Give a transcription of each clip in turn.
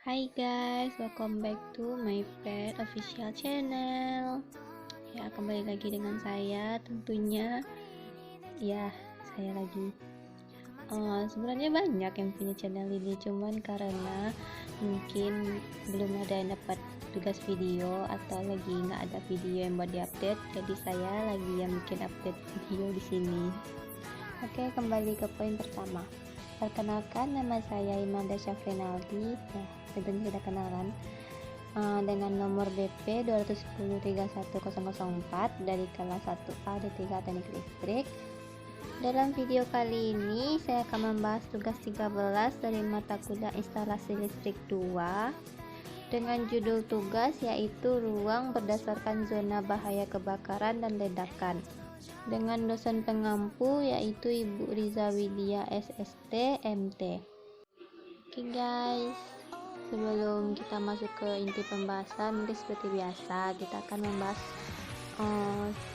Hai guys, welcome back to my friend official channel. Ya, kembali lagi dengan saya tentunya. Ya, saya lagi. Sebenarnya banyak yang punya channel ini, cuman karena mungkin belum ada yang dapat tugas video atau lagi nggak ada video yang buat diupdate, jadi saya lagi yang bikin update video di sini. Oke, kembali ke poin pertama. Perkenalkan, nama saya Imanda Syafrinaldi. Ya, tentunya sudah kenalan. Dengan nomor BP 210-31004 dari kelas 1A D3 Teknik Listrik. Dalam video kali ini saya akan membahas tugas 13 dari mata kuliah Instalasi Listrik 2 dengan judul tugas yaitu ruang berdasarkan zona bahaya kebakaran dan ledakan, dengan dosen pengampu yaitu Ibu Riza Widya SST MT. Oke guys, sebelum kita masuk ke inti pembahasan, mungkin seperti biasa kita akan membahas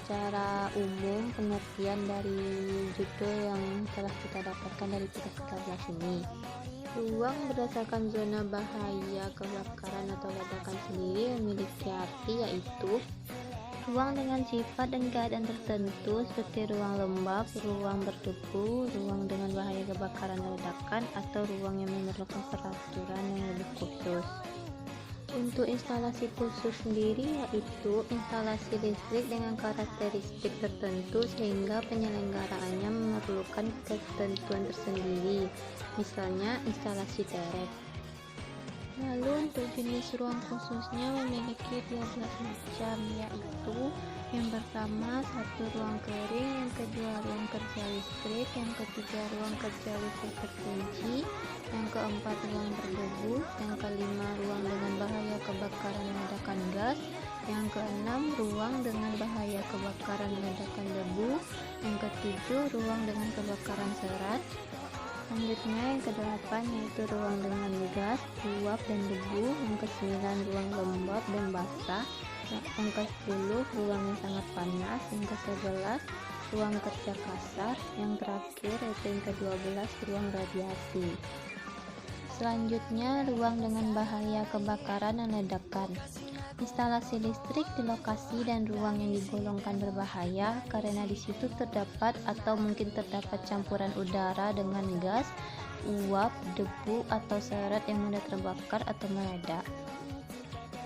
secara umum pengertian dari judul yang telah kita dapatkan dari tugas 13 ini. Ruang berdasarkan zona bahaya kebakaran atau ledakan sendiri memiliki arti yaitu ruang dengan sifat dan keadaan tertentu seperti ruang lembab, ruang berdebu, ruang dengan bahaya kebakaran dan ledakan, atau ruang yang memerlukan peraturan yang lebih khusus. Untuk instalasi khusus sendiri yaitu instalasi listrik dengan karakteristik tertentu sehingga penyelenggaraannya memerlukan ketentuan tersendiri, misalnya instalasi terek. Lalu untuk jenis ruang khususnya memiliki 12 macam, yaitu yang pertama satu ruang kering, yang kedua ruang kerja listrik, yang ketiga ruang kerja listrik terkunci, yang keempat ruang berdebu, yang kelima ruang dengan bahaya kebakaran dan ledakan gas, yang keenam ruang dengan bahaya kebakaran dan ledakan debu, yang ketujuh ruang dengan kebakaran serat. Selanjutnya yang kedelapan yaitu ruang dengan gas, uap dan debu, yang kesembilan ruang lembab dan basah, yang ke-10 ruang yang sangat panas, yang ke-11 ruang kerja kasar, yang terakhir yaitu yang ke-12 ruang radiasi. Selanjutnya ruang dengan bahaya kebakaran dan ledakan. Instalasi listrik di lokasi dan ruang yang digolongkan berbahaya karena di situ terdapat atau mungkin terdapat campuran udara dengan gas, uap, debu atau seret yang mudah terbakar atau meledak.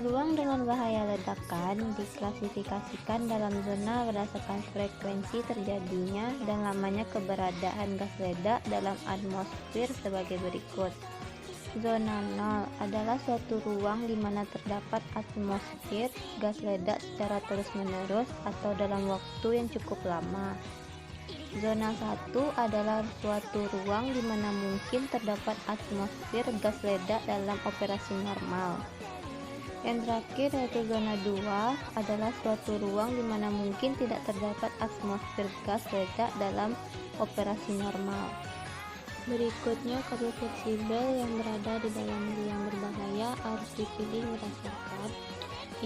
Ruang dengan bahaya ledakan diklasifikasikan dalam zona berdasarkan frekuensi terjadinya dan lamanya keberadaan gas ledak dalam atmosfer sebagai berikut. Zona 0 adalah suatu ruang di mana terdapat atmosfer gas ledak secara terus-menerus atau dalam waktu yang cukup lama. Zona 1 adalah suatu ruang di mana mungkin terdapat atmosfer gas ledak dalam operasi normal. Yang terakhir yaitu zona 2 adalah suatu ruang di mana mungkin tidak terdapat atmosfer gas ledak dalam operasi normal. Berikutnya, kabel fleksibel yang berada di dalam ruang berbahaya harus dipilih berdasarkan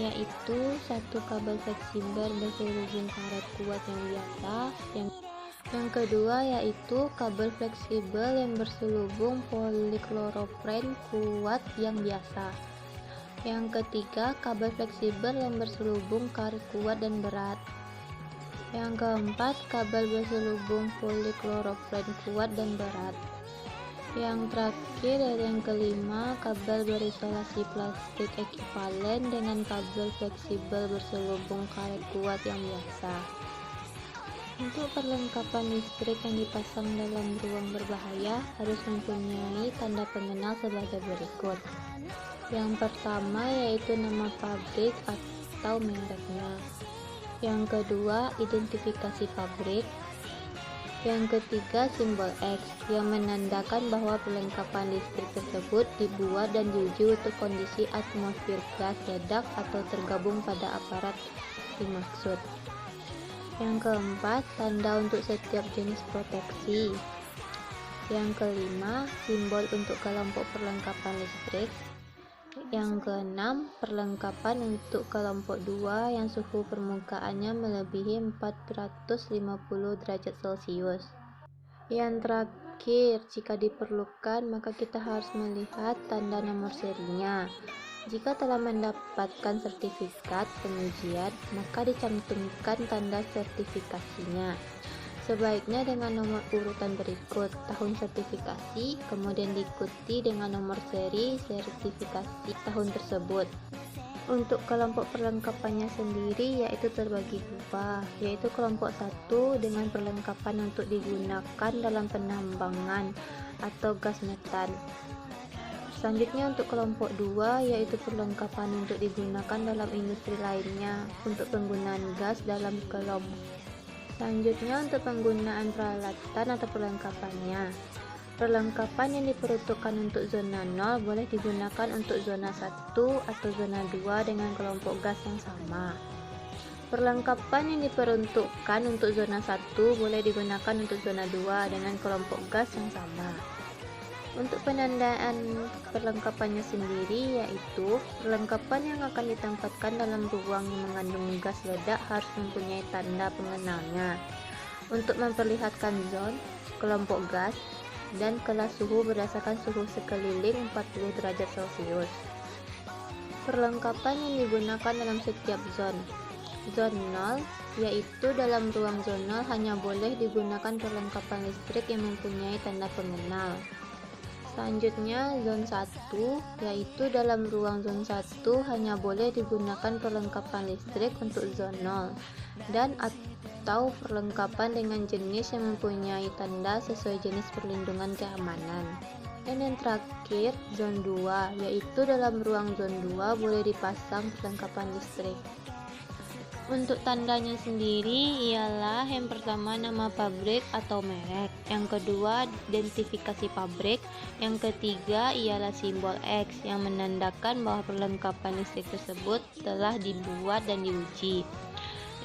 yaitu satu kabel fleksibel berselubung karet kuat yang biasa, yang kedua yaitu kabel fleksibel yang berselubung polikloropren kuat yang biasa, yang ketiga kabel fleksibel yang berselubung karet kuat dan berat, yang keempat kabel berselubung polikloropren kuat dan berat, yang terakhir dan yang kelima kabel berisolasi plastik ekivalen dengan kabel fleksibel berselubung karet kuat yang biasa. Untuk perlengkapan listrik yang dipasang dalam ruang berbahaya harus mempunyai tanda pengenal sebagai berikut. Yang pertama yaitu nama pabrik atau mereknya. Yang kedua, identifikasi pabrik. Yang ketiga, simbol X yang menandakan bahwa perlengkapan listrik tersebut dibuat dan diuji untuk kondisi atmosfer gas ledak atau tergabung pada aparat dimaksud. Yang keempat, tanda untuk setiap jenis proteksi. Yang kelima, simbol untuk kelompok perlengkapan listrik. Yang keenam, perlengkapan untuk kelompok 2 yang suhu permukaannya melebihi 450 derajat Celcius. Yang terakhir, jika diperlukan maka kita harus melihat tanda nomor serinya. Jika telah mendapatkan sertifikat pengujian, maka dicantumkan tanda sertifikasinya. Sebaiknya dengan nomor urutan berikut, tahun sertifikasi, kemudian diikuti dengan nomor seri sertifikasi tahun tersebut. Untuk kelompok perlengkapannya sendiri yaitu terbagi dua, yaitu kelompok 1 dengan perlengkapan untuk digunakan dalam penambangan atau gas metan. Selanjutnya untuk kelompok 2 yaitu perlengkapan untuk digunakan dalam industri lainnya untuk penggunaan gas dalam kelompok. Selanjutnya untuk penggunaan peralatan atau perlengkapannya. Perlengkapan yang diperuntukkan untuk zona 0 boleh digunakan untuk zona 1 atau zona 2 dengan kelompok gas yang sama. Perlengkapan yang diperuntukkan untuk zona 1 boleh digunakan untuk zona 2 dengan kelompok gas yang sama. Untuk penandaan perlengkapannya sendiri yaitu perlengkapan yang akan ditempatkan dalam ruang yang mengandung gas ledak harus mempunyai tanda pengenalnya untuk memperlihatkan zona, kelompok gas, dan kelas suhu berdasarkan suhu sekeliling 40 derajat Celcius. Perlengkapan yang digunakan dalam setiap zona. Zona 0 yaitu dalam ruang zona hanya boleh digunakan perlengkapan listrik yang mempunyai tanda pengenal. Selanjutnya zona 1 yaitu dalam ruang zona 1 hanya boleh digunakan perlengkapan listrik untuk zona 0 dan atau perlengkapan dengan jenis yang mempunyai tanda sesuai jenis perlindungan keamanan. Dan yang terakhir zona 2 yaitu dalam ruang zona 2 boleh dipasang perlengkapan listrik. Untuk tandanya sendiri ialah yang pertama nama pabrik atau merek, yang kedua identifikasi pabrik, yang ketiga ialah simbol X yang menandakan bahwa perlengkapan listrik tersebut telah dibuat dan diuji.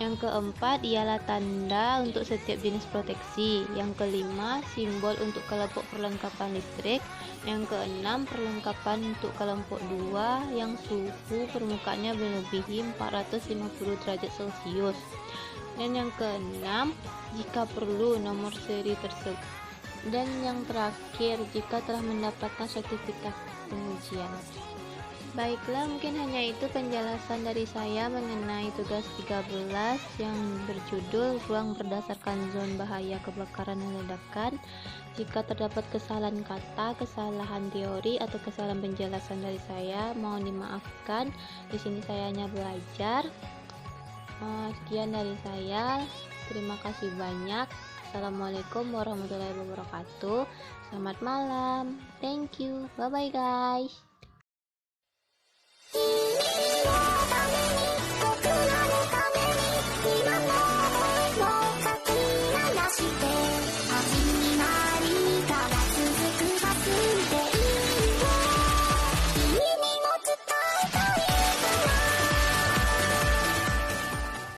Yang keempat ialah tanda untuk setiap jenis proteksi. Yang kelima simbol untuk kelompok perlengkapan listrik. Yang keenam perlengkapan untuk kelompok 2 yang suhu permukaannya melebihi 450 derajat Celcius. Dan yang keenam jika perlu nomor seri tersebut. Dan yang terakhir jika telah mendapatkan sertifikat pengujian. Baiklah, mungkin hanya itu penjelasan dari saya mengenai tugas 13 yang berjudul Ruang Berdasarkan Zona Bahaya Kebakaran dan Ledakan. Jika terdapat kesalahan kata, kesalahan teori, atau kesalahan penjelasan dari saya, mohon dimaafkan. Di sini saya hanya belajar. Sekian dari saya. Terima kasih banyak. Assalamualaikum warahmatullahi wabarakatuh. Selamat malam. Thank you. Bye-bye guys.